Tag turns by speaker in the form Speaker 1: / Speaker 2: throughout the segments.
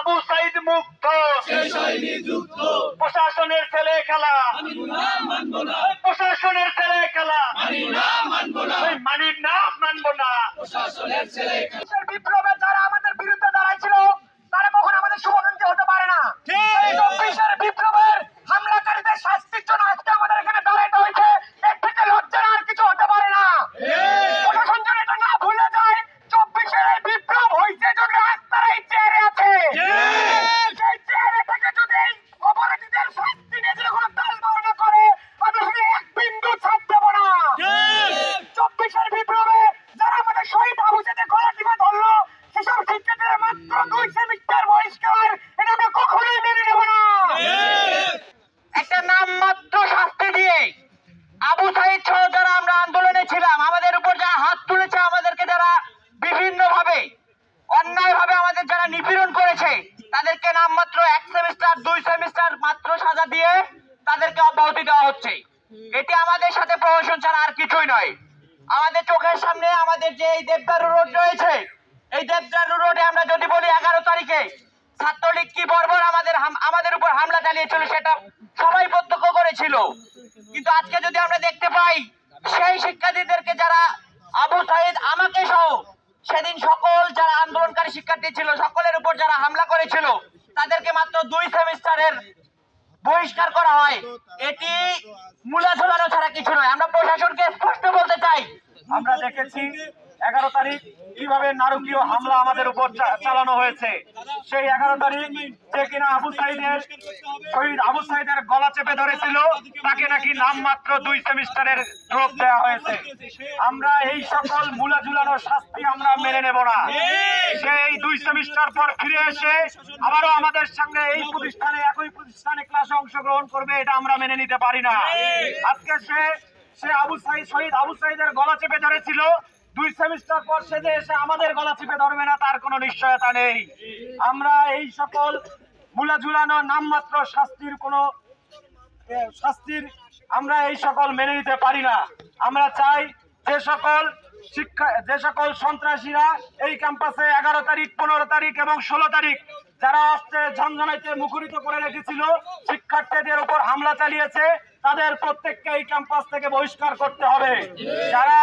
Speaker 1: আবু সাইদ মুক্ত, প্রশাসনের ছেলে খেলা, প্রশাসনের ছেলে খেলা, মানি না, মানবো না। বিপ্লবে যারা আমাদের বিরুদ্ধে দাঁড়াইছিল তারা কখন আমাদের শুভাকাঙ্ক্ষী হতে পারে না। বিপ্লবের হামলাকারীদের শাস্তির জন্য আজকে আমাদের এখানে দাঁড়াইতে হয়েছে। এর থেকে লজ্জার আর কিছু হতে পারে না। প্রশাসন যেন এটা না ভুলে যায়, 24-এর এই বিপ্লব হয়েছে জন্য আজ তারা এই চেয়ারে আছে। সেই চেয়ারে থেকে যদি অপরাধীদের শাস্তি নিয়ে যদি কোনো তাল বাহানা করে, আমরা শুধু এক বিন্দু ছাড় দেবো না। 24-এর বিপ্লবে যারা আমাদের শহীদ আবু সাইদের গলা টিপে ধরলো, সেসব শিক্ষার্থীরা মাত্র 2 সেমিস্টার বহিষ্কার, এটা আমরা কখনোই মেনে নেব না। একটা নামমাত্র শাস্তি দিয়ে আবু সাইদ সহ যারা আমরা আন্দোলনে ছিলাম, আমাদের উপর যারা হাত তুলেছে, আমাদেরকে যারা বিভিন্ন ভাবে অন্যায় ভাবে আমাদের যারা নিপীড়ন করেছে, তাদেরকে নামমাত্র 1 সেমিস্টার 2 সেমিস্টার মাত্র সাজা দিয়ে তাদেরকে অব্যাহতি দেওয়া হচ্ছে। এটি আমাদের সাথে প্রহসন ছাড়া আর কিছুই নয়। আমাদের চোখের সামনে আমাদের যে এই দেবদারু রোড রয়েছে, এই দেবদারু রোডে আমরা যদি বলি 11 তারিখে ছাত্রলীগ কি বর্বর আমাদের উপর হামলা চালিয়েছিল, সেটা সবাই প্রত্যক্ষ করেছিল। কিন্তু আজকে যদি আমরা দেখতে পাই, সেই শিক্ষার্থীদেরকে যারা আবু সাইদ আমাকে সহ সেদিন সকল যারা আন্দোলনকারী শিক্ষার্থী ছিল, সকলের উপর যারা হামলা করেছিল, তাদেরকে মাত্র 2 সেমিস্টারের বহিষ্কার করা হয়। এটি মূলা ঝোলানো ছাড়া কিছু নয়। আমরা প্রশাসনকে স্পষ্ট বলতে চাই, আমরা দেখেছি 11 তারিখ কিভাবে নারকীয় হামলা আমাদের উপর চালানো হয়েছে। সেই 11 তারিখ যে কিনা শহীদ আবু সাইদের গলা চেপে ধরেছিল, তাকে নাকি নামমাত্র 2 সেমিস্টারের ড্রপ দেওয়া হয়েছে। আমরা এই সকল মূলা ঝুলানো শাস্তি আমরা মেনে নেব না। সেই 2 সেমিস্টার পর ফিরে এসে আবারও আমাদের সঙ্গে এই প্রতিষ্ঠানে একই প্রতিষ্ঠানে ক্লাসে অংশগ্রহণ করবে, এটা আমরা মেনে নিতে পারি না। আজকে সে শহীদ আবু সাইদের গলা চেপে ধরেছিল, 2 সেমিস্টার পর সে যে এসে আমাদের গলা চেপে ধরবে না, তার কোনো নিশ্চয়তা নেই। আমরা এই সকল মূলা ঝুলানো নামমাত্র শাস্তির আমরা এই সকল মেনে নিতে পারি না। আমরা চাই যে সকল সন্ত্রাসীরা এই ক্যাম্পাসে 11 তারিখ 15 তারিখ এবং 16 তারিখ যারা আসছে ঝনঝনাইতে মুখরিত করে রেখেছিল, শিক্ষার্থীদের উপর হামলা চালিয়েছে, তাদের প্রত্যেককে এই ক্যাম্পাস থেকে বহিষ্কার করতে হবে। যারা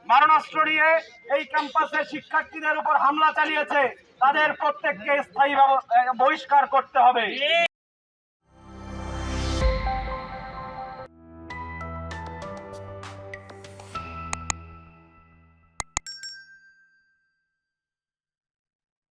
Speaker 1: মারণাস্ত্র নিয়ে এই ক্যাম্পাসে শিক্ষার্থীদের উপর হামলা চালিয়েছে, তাদের প্রত্যেককে স্থায়ী বহিষ্কার করতে হবে।